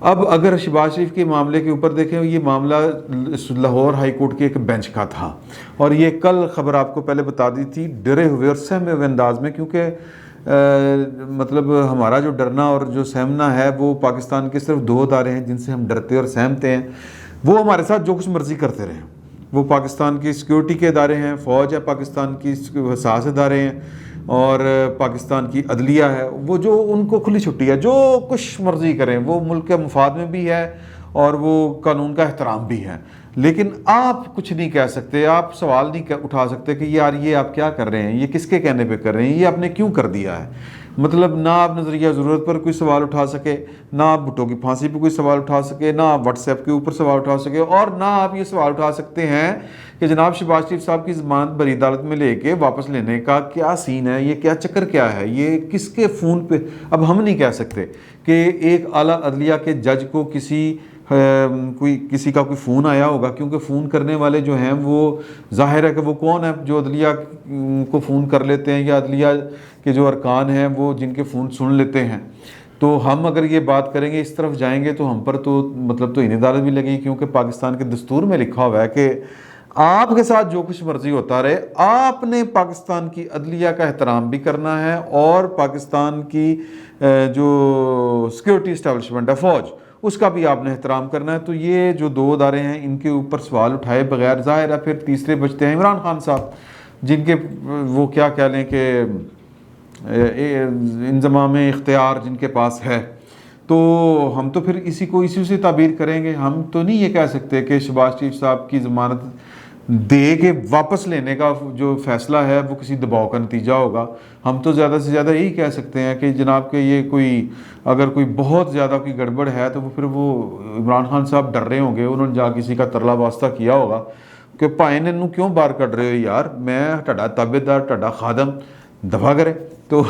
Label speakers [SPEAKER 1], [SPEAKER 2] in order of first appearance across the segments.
[SPEAKER 1] اب اگر شہباز شریف کے معاملے کے اوپر دیکھیں، یہ معاملہ لاہور ہائی کورٹ کے ایک بینچ کا تھا، اور یہ کل خبر آپ کو پہلے بتا دی تھی ڈرے ہوئے اور سہمے ہوئے انداز میں، کیونکہ مطلب ہمارا جو ڈرنا اور جو سہمنا ہے وہ پاکستان کے صرف دو ادارے ہیں جن سے ہم ڈرتے اور سہمتے ہیں، وہ ہمارے ساتھ جو کچھ مرضی کرتے رہیں۔ وہ پاکستان کی سیکیورٹی کے ادارے ہیں، فوج ہے، پاکستان کی حساس ادارے ہیں، اور پاکستان کی عدلیہ ہے، وہ جو ان کو کھلی چھٹی ہے، جو کچھ مرضی کریں، وہ ملک کے مفاد میں بھی ہے اور وہ قانون کا احترام بھی ہے۔ لیکن آپ کچھ نہیں کہہ سکتے، آپ سوال نہیں اٹھا سکتے کہ یار یہ آپ کیا کر رہے ہیں، یہ کس کے کہنے پہ کر رہے ہیں، یہ آپ نے کیوں کر دیا ہے۔ مطلب نہ آپ نظریہ ضرورت پر کوئی سوال اٹھا سکے، نہ آپ بھٹو کی پھانسی پہ کوئی سوال اٹھا سکے، نہ آپ واٹس ایپ کے اوپر سوال اٹھا سکے، اور نہ آپ یہ سوال اٹھا سکتے ہیں کہ جناب شہباز شریف صاحب کی ضمانت بری عدالت میں لے کے واپس لینے کا کیا سین ہے، یہ کیا چکر کیا ہے، یہ کس کے فون پہ۔ اب ہم نہیں کہہ سکتے کہ ایک اعلیٰ عدلیہ کے جج کو کسی کا کوئی فون آیا ہوگا، کیونکہ فون کرنے والے جو ہیں وہ ظاہر ہے کہ وہ کون ہے جو عدلیہ کو فون کر لیتے ہیں، یا عدلیہ کے جو ارکان ہیں وہ جن کے فون سن لیتے ہیں۔ تو ہم اگر یہ بات کریں گے، اس طرف جائیں گے، تو ہم پر تو مطلب تو عدالت بھی لگے گی، کیونکہ پاکستان کے دستور میں لکھا ہوا ہے کہ آپ کے ساتھ جو کچھ مرضی ہوتا رہے، آپ نے پاکستان کی عدلیہ کا احترام بھی کرنا ہے، اور پاکستان کی جو سیکیورٹی اسٹیبلشمنٹ ہے، فوج، اس کا بھی آپ نے احترام کرنا ہے۔ تو یہ جو دو ادارے ہیں ان کے اوپر سوال اٹھائے بغیر ظاہر ہے پھر تیسرے بچتے ہیں عمران خان صاحب، جن کے وہ کیا کہہ لیں کہ انضمام اختیار جن کے پاس ہے۔ تو ہم تو پھر اسی سے تعبیر کریں گے۔ ہم تو نہیں یہ کہہ سکتے کہ شہباز شریف صاحب کی ضمانت دے کے واپس لینے کا جو فیصلہ ہے وہ کسی دباؤ کا نتیجہ ہوگا۔ ہم تو زیادہ سے زیادہ یہی کہہ سکتے ہیں کہ جناب کہ یہ اگر کوئی بہت زیادہ کوئی گڑبڑ ہے تو پھر وہ عمران خان صاحب ڈر رہے ہوں گے، انہوں نے جا کسی کا ترلا واسطہ کیا ہوگا کہ پائے نے کیوں بار کر رہے ہو یار، میں ٹھڈا تابع دار، ٹھڈا خادم، دفع کرے۔ تو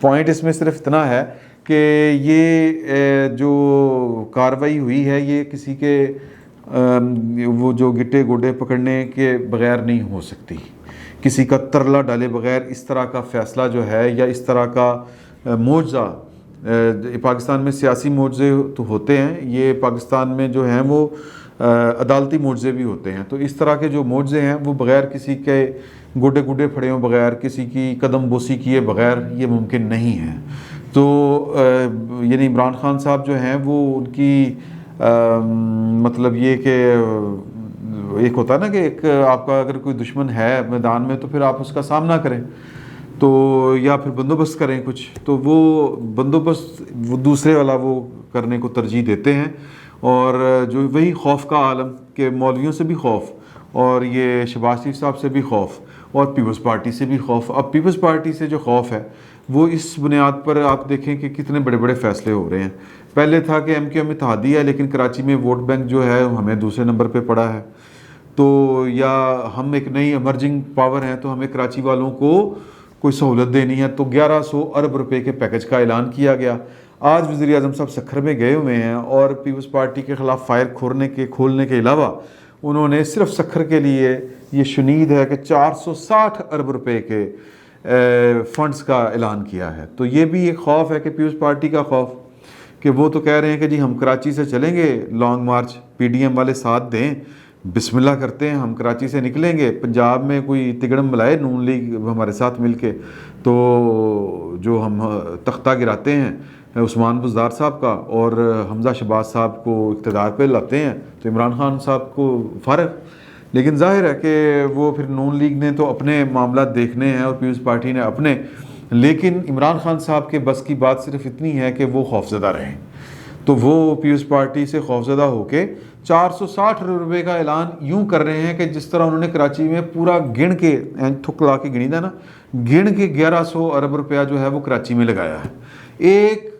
[SPEAKER 1] پوائنٹ اس میں صرف اتنا ہے کہ یہ جو کارروائی ہوئی ہے یہ کسی کے وہ جو گٹے گوڈے پکڑنے کے بغیر نہیں ہو سکتی، کسی کا ترلا ڈالے بغیر اس طرح کا فیصلہ جو ہے، یا اس طرح کا معجزہ، پاکستان میں سیاسی معجزے تو ہوتے ہیں، یہ پاکستان میں جو ہیں وہ عدالتی معجزے بھی ہوتے ہیں، تو اس طرح کے جو معجزے ہیں وہ بغیر کسی کے گوڈے گوڈے پھڑے ہوں، بغیر کسی کی قدم بوسی کیے بغیر یہ ممکن نہیں ہے۔ تو یعنی عمران خان صاحب جو ہیں وہ ان کی مطلب یہ کہ ایک ہوتا ہے نا کہ ایک آپ کا اگر کوئی دشمن ہے میدان میں تو پھر آپ اس کا سامنا کریں، تو یا پھر بندوبست کریں کچھ، تو وہ بندوبست وہ دوسرے والا وہ کرنے کو ترجیح دیتے ہیں، اور جو وہی خوف کا عالم کہ مولویوں سے بھی خوف، اور یہ شہباز شریف صاحب سے بھی خوف، اور پیپلز پارٹی سے بھی خوف۔ اب پیپلز پارٹی سے جو خوف ہے وہ اس بنیاد پر آپ دیکھیں کہ کتنے بڑے بڑے فیصلے ہو رہے ہیں۔ پہلے تھا کہ ایم کیو ایم اتحادی ہے، لیکن کراچی میں ووٹ بینک جو ہے ہمیں دوسرے نمبر پہ پڑا ہے، تو یا ہم ایک نئی ایمرجنگ پاور ہیں تو ہمیں کراچی والوں کو کوئی سہولت دینی ہے، تو 1100 ارب روپے کے پیکج کا اعلان کیا گیا۔ آج وزیر اعظم صاحب سکھر میں گئے ہوئے ہیں، اور پیپلز پارٹی کے خلاف فائر کھولنے کے علاوہ انہوں نے صرف سکھر کے لیے یہ شنید ہے کہ 460 ارب روپے کے فنڈز کا اعلان کیا ہے۔ تو یہ بھی ایک خوف ہے کہ پیپلز پارٹی کا خوف کہ وہ تو کہہ رہے ہیں کہ جی ہم کراچی سے چلیں گے long march, P D M والے ساتھ دیں، بسم اللہ کرتے ہیں، ہم کراچی سے نکلیں گے، پنجاب میں کوئی تگڑم ملائے نون لیگ ہمارے ساتھ مل کے، تو جو ہم تختہ گراتے ہیں عثمان بزدار صاحب کا اور حمزہ شہباز صاحب کو اقتدار پہ لاتے ہیں تو عمران خان صاحب کو فارغ۔ لیکن ظاہر ہے کہ وہ پھر نون لیگ نے تو اپنے معاملات دیکھنے ہیں اور پیپلز پارٹی نے اپنے، لیکن عمران خان صاحب کے بس کی بات صرف اتنی ہے کہ وہ خوفزدہ رہیں، تو وہ پیپلز پارٹی سے خوفزدہ ہو کے 460 روپے کا اعلان یوں کر رہے ہیں کہ جس طرح انہوں نے کراچی میں پورا گن کے تھک لا کے گنی تھا نا، گن کے 1100 ارب روپیہ جو ہے وہ کراچی میں لگایا ہے، ایک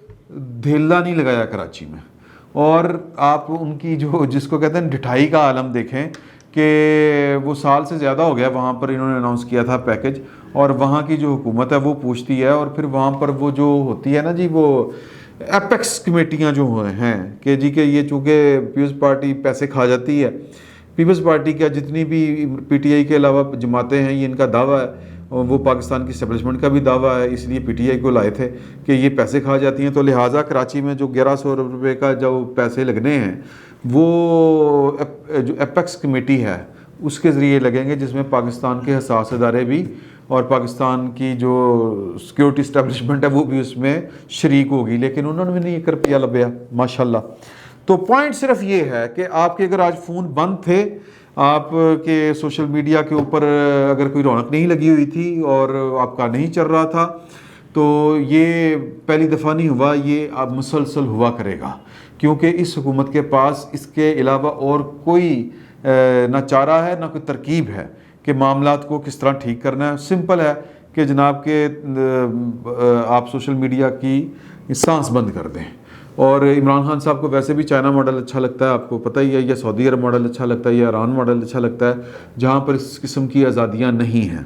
[SPEAKER 1] دھیلا نہیں لگایا کراچی میں۔ اور آپ ان کی جو جس کو کہتے ہیں ڈٹھائی کا عالم دیکھیں کہ وہ سال سے زیادہ ہو گیا وہاں پر انہوں نے اناؤنس کیا تھا پیکج، اور وہاں کی جو حکومت ہے وہ پوچھتی ہے، اور پھر وہاں پر وہ جو ہوتی ہے نا جی وہ ایپیکس کمیٹیاں جو ہیں کہ جی کہ یہ چونکہ پیپلز پارٹی پیسے کھا جاتی ہے، پیپلز پارٹی کا جتنی بھی پی ٹی آئی کے علاوہ جماعتیں ہیں یہ ان کا دعویٰ ہے، وہ پاکستان کی اسٹیبلشمنٹ کا بھی دعویٰ ہے، اس لیے پی ٹی آئی کو لائے تھے کہ یہ پیسے کھا جاتی ہیں، تو لہٰذا کراچی میں جو 1100 روپے کا جو پیسے لگنے ہیں وہ جو ایپیکس کمیٹی ہے اس کے ذریعے لگیں گے، جس میں پاکستان کے حساس ادارے بھی اور پاکستان کی جو سیکیورٹی اسٹیبلشمنٹ ہے وہ بھی اس میں شریک ہوگی، لیکن انہوں نے بھی نہیں 1 روپیہ لبیا ماشاءاللہ۔ تو پوائنٹ صرف یہ ہے کہ آپ کے اگر آج فون بند تھے، آپ کے سوشل میڈیا کے اوپر اگر کوئی رونق نہیں لگی ہوئی تھی اور آپ کا نہیں چل رہا تھا، تو یہ پہلی دفعہ نہیں ہوا، یہ اب مسلسل ہوا کرے گا، کیونکہ اس حکومت کے پاس اس کے علاوہ اور کوئی نہ چارہ ہے نہ کوئی ترکیب ہے کہ معاملات کو کس طرح ٹھیک کرنا ہے۔ سمپل ہے کہ جناب کہ آپ سوشل میڈیا کی سانس بند کر دیں، اور عمران خان صاحب کو ویسے بھی چائنا ماڈل اچھا لگتا ہے، آپ کو پتہ ہی ہے، یا سعودی عرب ماڈل اچھا لگتا ہے، یا ایران ماڈل اچھا لگتا ہے، جہاں پر اس قسم کی آزادیاں نہیں ہیں،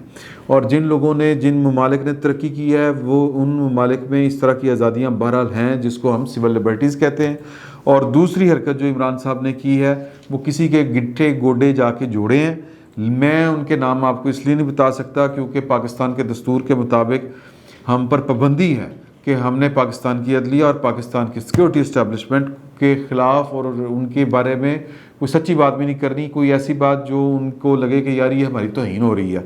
[SPEAKER 1] اور جن لوگوں نے جن ممالک نے ترقی کی ہے وہ ان ممالک میں اس طرح کی آزادیاں بہرحال ہیں جس کو ہم سول لبرٹیز کہتے ہیں۔ اور دوسری حرکت جو عمران صاحب نے کی ہے وہ کسی کے گٹھے گوڈے جا کے جوڑے ہیں، میں ان کے نام آپ کو اس لیے نہیں بتا سکتا کیونکہ پاکستان کے دستور کے مطابق ہم پر پابندی ہے کہ ہم نے پاکستان کی عدلیہ اور پاکستان کی سیکیورٹی اسٹیبلشمنٹ کے خلاف اور ان کے بارے میں کوئی سچی بات بھی نہیں کرنی، کوئی ایسی بات جو ان کو لگے کہ یار یہ ہماری توہین ہو رہی ہے،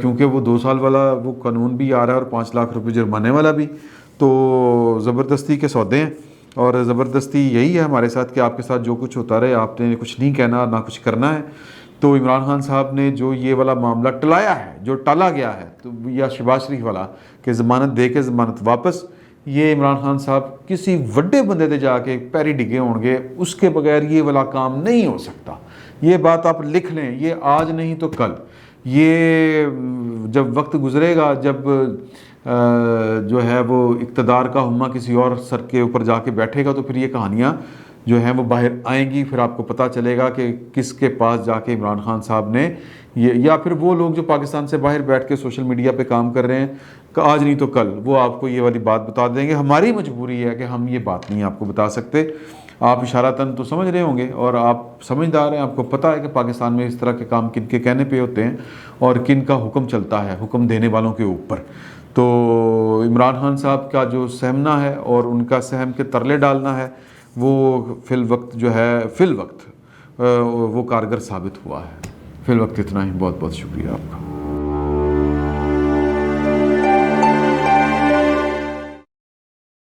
[SPEAKER 1] کیونکہ وہ 2 سال والا وہ قانون بھی آ رہا ہے اور 5 لاکھ روپے جرمانے والا بھی، تو زبردستی کے سودے ہیں، اور زبردستی یہی ہے ہمارے ساتھ کہ آپ کے ساتھ جو کچھ ہوتا رہے، آپ نے کچھ نہیں کہنا نہ کچھ کرنا ہے۔ تو عمران خان صاحب نے جو یہ والا معاملہ ٹلایا ہے، جو ٹالا گیا ہے، تو یا شہباز شریف والا کہ ضمانت دے کے ضمانت واپس، یہ عمران خان صاحب کسی وڈے بندے دے جا کے پیری ڈگے ہوں گے، اس کے بغیر یہ والا کام نہیں ہو سکتا۔ یہ بات آپ لکھ لیں، یہ آج نہیں تو کل، یہ جب وقت گزرے گا، جب جو ہے وہ اقتدار کا ہمہ کسی اور سر کے اوپر جا کے بیٹھے گا، تو پھر یہ کہانیاں جو ہیں وہ باہر آئیں گی، پھر آپ کو پتہ چلے گا کہ کس کے پاس جا کے عمران خان صاحب نے یہ، یا پھر وہ لوگ جو پاکستان سے باہر بیٹھ کے سوشل میڈیا پہ کام کر رہے ہیں کہ آج نہیں تو کل وہ آپ کو یہ والی بات بتا دیں گے۔ ہماری مجبوری ہے کہ ہم یہ بات نہیں آپ کو بتا سکتے، آپ اشارتاً تو سمجھ رہے ہوں گے اور آپ سمجھدار ہیں، آپ کو پتہ ہے کہ پاکستان میں اس طرح کے کام کن کے کہنے پہ ہوتے ہیں اور کن کا حکم چلتا ہے حکم دینے والوں کے اوپر۔ تو عمران خان صاحب کا جو سہمنا ہے اور ان کا سہم کے ترلے ڈالنا ہے وہ فی الوقت جو ہے وہ کارگر ثابت ہوا ہے۔ فی الوقت اتنا ہی، بہت بہت شکریہ آپ کا۔